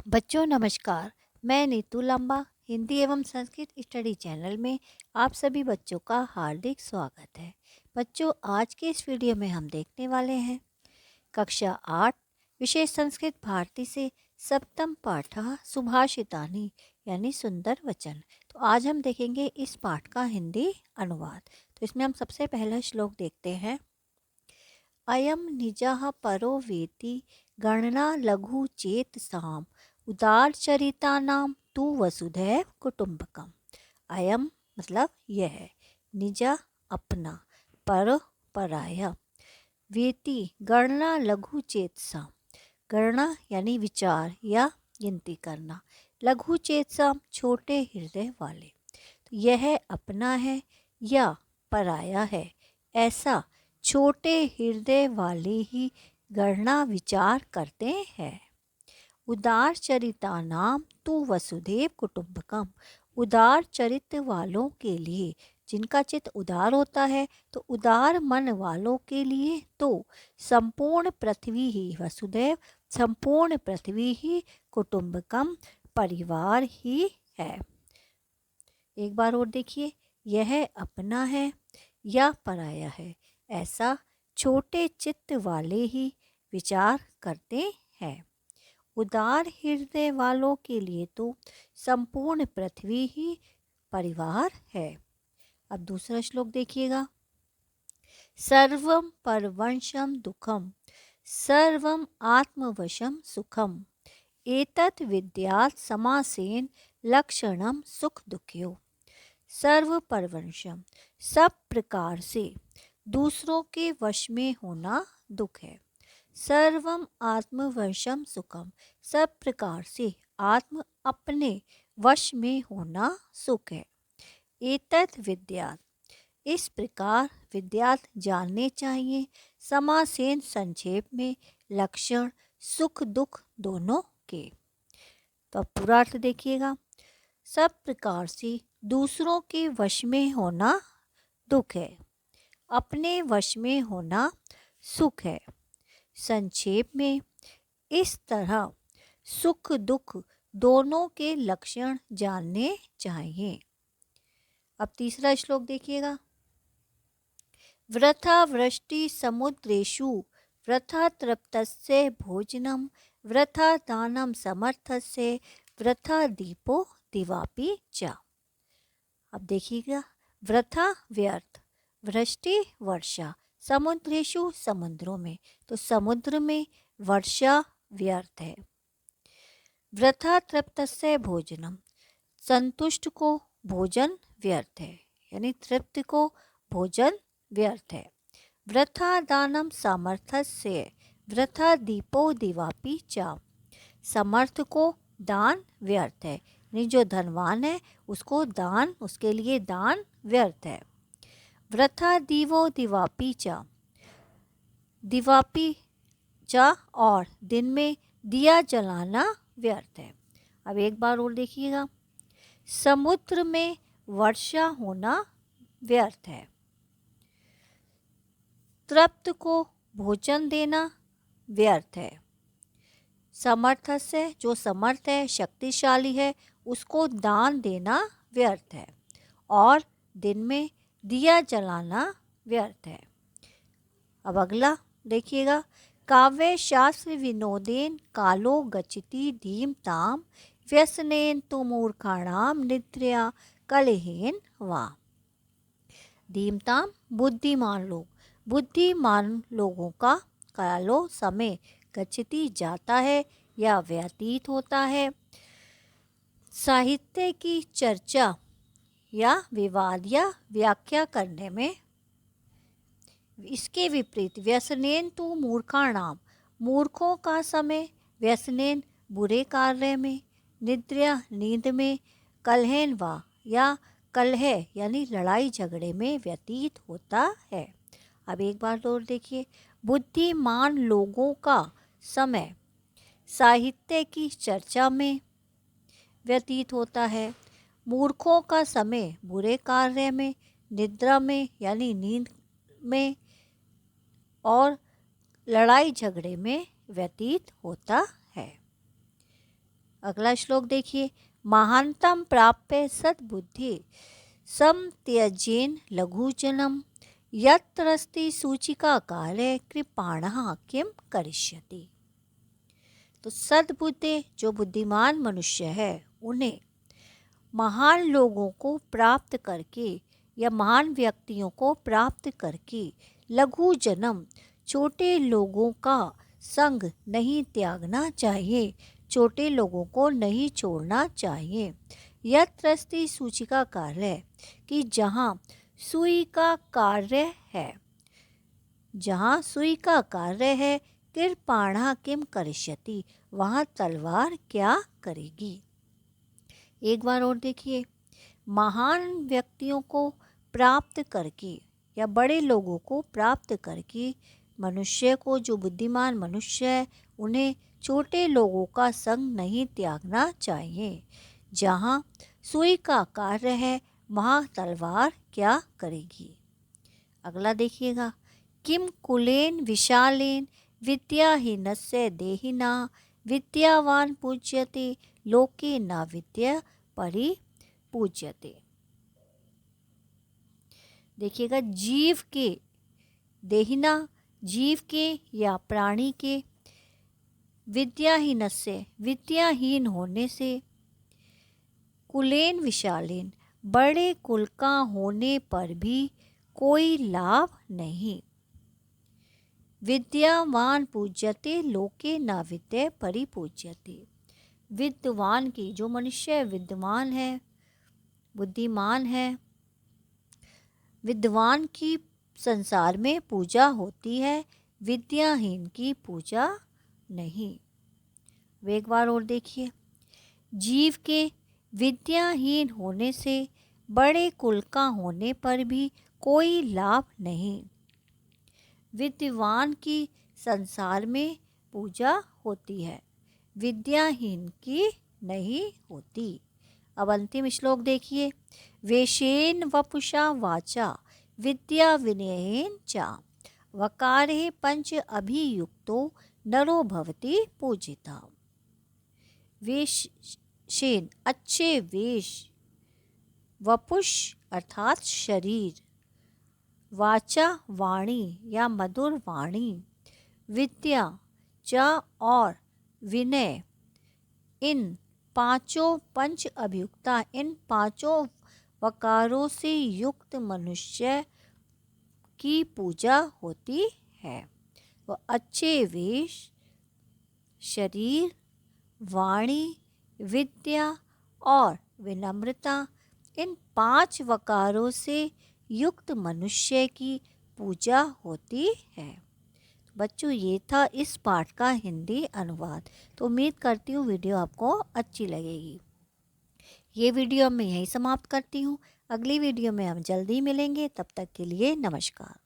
बच्चों नमस्कार। मैं नीतू लंबा हिंदी एवं संस्कृत स्टडी चैनल में आप सभी बच्चों का हार्दिक स्वागत है। बच्चों, आज के इस वीडियो में हम देखने वाले हैं कक्षा 8 विशेष संस्कृत भारती से सप्तम पाठ सुभाषितानि यानी सुंदर वचन। तो आज हम देखेंगे इस पाठ का हिंदी अनुवाद। तो इसमें हम सबसे पहला श्लोक देखते हैं। अयम निजः परो वेति गणना लघु चेत साम उदार चरितानां तु वसुधैव कुटुंबकम। अयम मतलब यह है, निजा अपना, पर पराया, वेति गणना लघु चेतसाम गणना यानी विचार या गिनती करना, लघु चेतसाम छोटे हृदय वाले। तो यह अपना है या पराया है, ऐसा छोटे हृदय वाले ही गणना विचार करते हैं। उदार चरितानाम तु वसुधैव कुटुंबकम। उदार चरित्र वालों के लिए, जिनका चित्त उदार होता है, तो उदार मन वालों के लिए तो संपूर्ण पृथ्वी ही वसुधैव, संपूर्ण पृथ्वी ही कुटुंबकम परिवार ही है। एक बार और देखिए, यह अपना है या पराया है, ऐसा छोटे चित्त वाले ही विचार करते हैं। उदार हृदय वालों के लिए तो संपूर्ण पृथ्वी ही परिवार है। अब दूसरा श्लोक देखिएगा। सर्वं परवंशम दुखम सर्वं आत्मवशम सुखम एतत् विद्यात् समासेन लक्षणम सुख दुख्यो। सर्व परवंशम सब प्रकार से दूसरों के वश में होना दुख है। सर्वम आत्मवशम सुखम सब प्रकार से आत्म अपने वश में होना सुख है। एतत् विद्यात् इस प्रकार विद्यात् जानने चाहिए, समासेन संक्षेप में, लक्षण सुख दुख दोनों के। तो अब पूरा अर्थ देखिएगा। सब प्रकार से दूसरों के वश में होना दुख है, अपने वश में होना सुख है। संक्षेप में, इस तरह सुख दुख दोनों के लक्षण जानने चाहिए। अब तीसरा श्लोक देखिएगा। वृथा वृष्टि समुद्रेषु वृथा तृप्तस्य भोजनम वृथा दानम समर्थस्य वृथा दीपो दिवापि च। अब देखिएगा, वृथा व्यर्थ, वृष्टि वर्षा, समुद्रेषु समुद्रों में, तो समुद्र में वर्षा व्यर्थ है। वृथा तृप्तस्य भोजनम संतुष्ट को भोजन व्यर्थ है, यानी तृप्त को भोजन व्यर्थ है। वृथा दानम सामर्थ्य वृथा दीपो दिवापि च समर्थ को दान व्यर्थ है, यानी जो धनवान है उसको दान, उसके लिए दान व्यर्थ है। वृथा दीवो दिवापि च दिवापि च और दिन में दिया जलाना व्यर्थ है। अब एक बार और देखिएगा। समुद्र में वर्षा होना व्यर्थ है, तृप्त को भोजन देना व्यर्थ है, समर्थ से जो समर्थ है, शक्तिशाली है, उसको दान देना व्यर्थ है, और दिन में दिया जलाना व्यर्थ है। अब अगला देखिएगा। काव्य शास्त्र विनोदेन कालो गच्छति धीमताम व्यसनेन तु मूर्खाणाम निद्रया कलहेन वा। धीमताम बुद्धिमान लोग, बुद्धिमान लोगों का कालो समय गच्छति जाता है या व्यतीत होता है। साहित्य की चर्चा या विवाद या व्याख्या करने में। इसके विपरीत व्यसनेन तु मूर्खाणाम मूर्खों का समय, व्यसनेन बुरे कार्य में, निद्रा नींद में, कलहेन वा या कलह यानी लड़ाई झगड़े में व्यतीत होता है। अब एक बार और देखिए। बुद्धिमान लोगों का समय साहित्य की चर्चा में व्यतीत होता है, मूर्खों का समय बुरे कार्य में, निद्रा में यानी नींद में, और लड़ाई झगड़े में व्यतीत होता है। अगला श्लोक देखिए, महानतम प्राप्य सद्बुद्धि सम त्यजेन लघुजनम यत्रस्ति सूचिका काले कृपाणः किम करिष्यति। तो सद्बुद्धि जो बुद्धिमान मनुष्य है उन्हें महान लोगों को प्राप्त करके या महान व्यक्तियों को प्राप्त करके लघु जन्म छोटे लोगों का संग नहीं त्यागना चाहिए, छोटे लोगों को नहीं छोड़ना चाहिए। यत्रस्ति सूची का कार्य कि जहाँ सुई का कार्य है, जहाँ सुई का कार्य है कृपाणा किम करिष्यति, वहाँ तलवार क्या करेगी। एक बार और देखिए, महान व्यक्तियों को प्राप्त करके या बड़े लोगों को प्राप्त करके मनुष्य को, जो बुद्धिमान मनुष्य है, उन्हें छोटे लोगों का संग नहीं त्यागना चाहिए। जहाँ सुई का कार्य है वहाँ तलवार क्या करेगी। अगला देखिएगा, किम कुलेन विशालेन विद्याहीनस्य देहिना विद्यावान पूज्यते लोके न विद्या परिपूज्यते। देखिएगा, जीव के देहिना, जीव के या प्राणी के, विद्याहीनस्य विद्याहीन होने से, कुलेन विशालेन बड़े कुल का होने पर भी कोई लाभ नहीं, विद्यावान पूज्यते लोके न विद्या परिपूज्यते। विद्वान की, जो मनुष्य विद्वान है, बुद्धिमान है, विद्वान की संसार में पूजा होती है, विद्याहीन की पूजा नहीं। एक बार और देखिए, जीव के विद्याहीन होने से बड़े कुल का होने पर भी कोई लाभ नहीं, विद्वान की संसार में पूजा होती है, विद्याहीन की नहीं होती। अब अंतिम श्लोक देखिए, वेशेन वपुषा वाचा विद्या विनयेन च वकारे पंच अभियुक्तो नरो भवति पूजिता। वेशेन अच्छे वेश, वपुष अर्थात शरीर, वाचा वाणी या मधुर वाणी, विद्या च और विनय, इन पांचों पंच अभियुक्ता, इन पांचों वकारों से युक्त मनुष्य की पूजा होती है। वो अच्छे वेश, शरीर, वाणी, विद्या और विनम्रता, इन 5 वकारों से युक्त मनुष्य की पूजा होती है। बच्चों, ये था इस पाठ का हिंदी अनुवाद। तो उम्मीद करती हूँ वीडियो आपको अच्छी लगेगी। ये वीडियो मैं यहीं समाप्त करती हूँ। अगली वीडियो में हम जल्दी मिलेंगे। तब तक के लिए नमस्कार।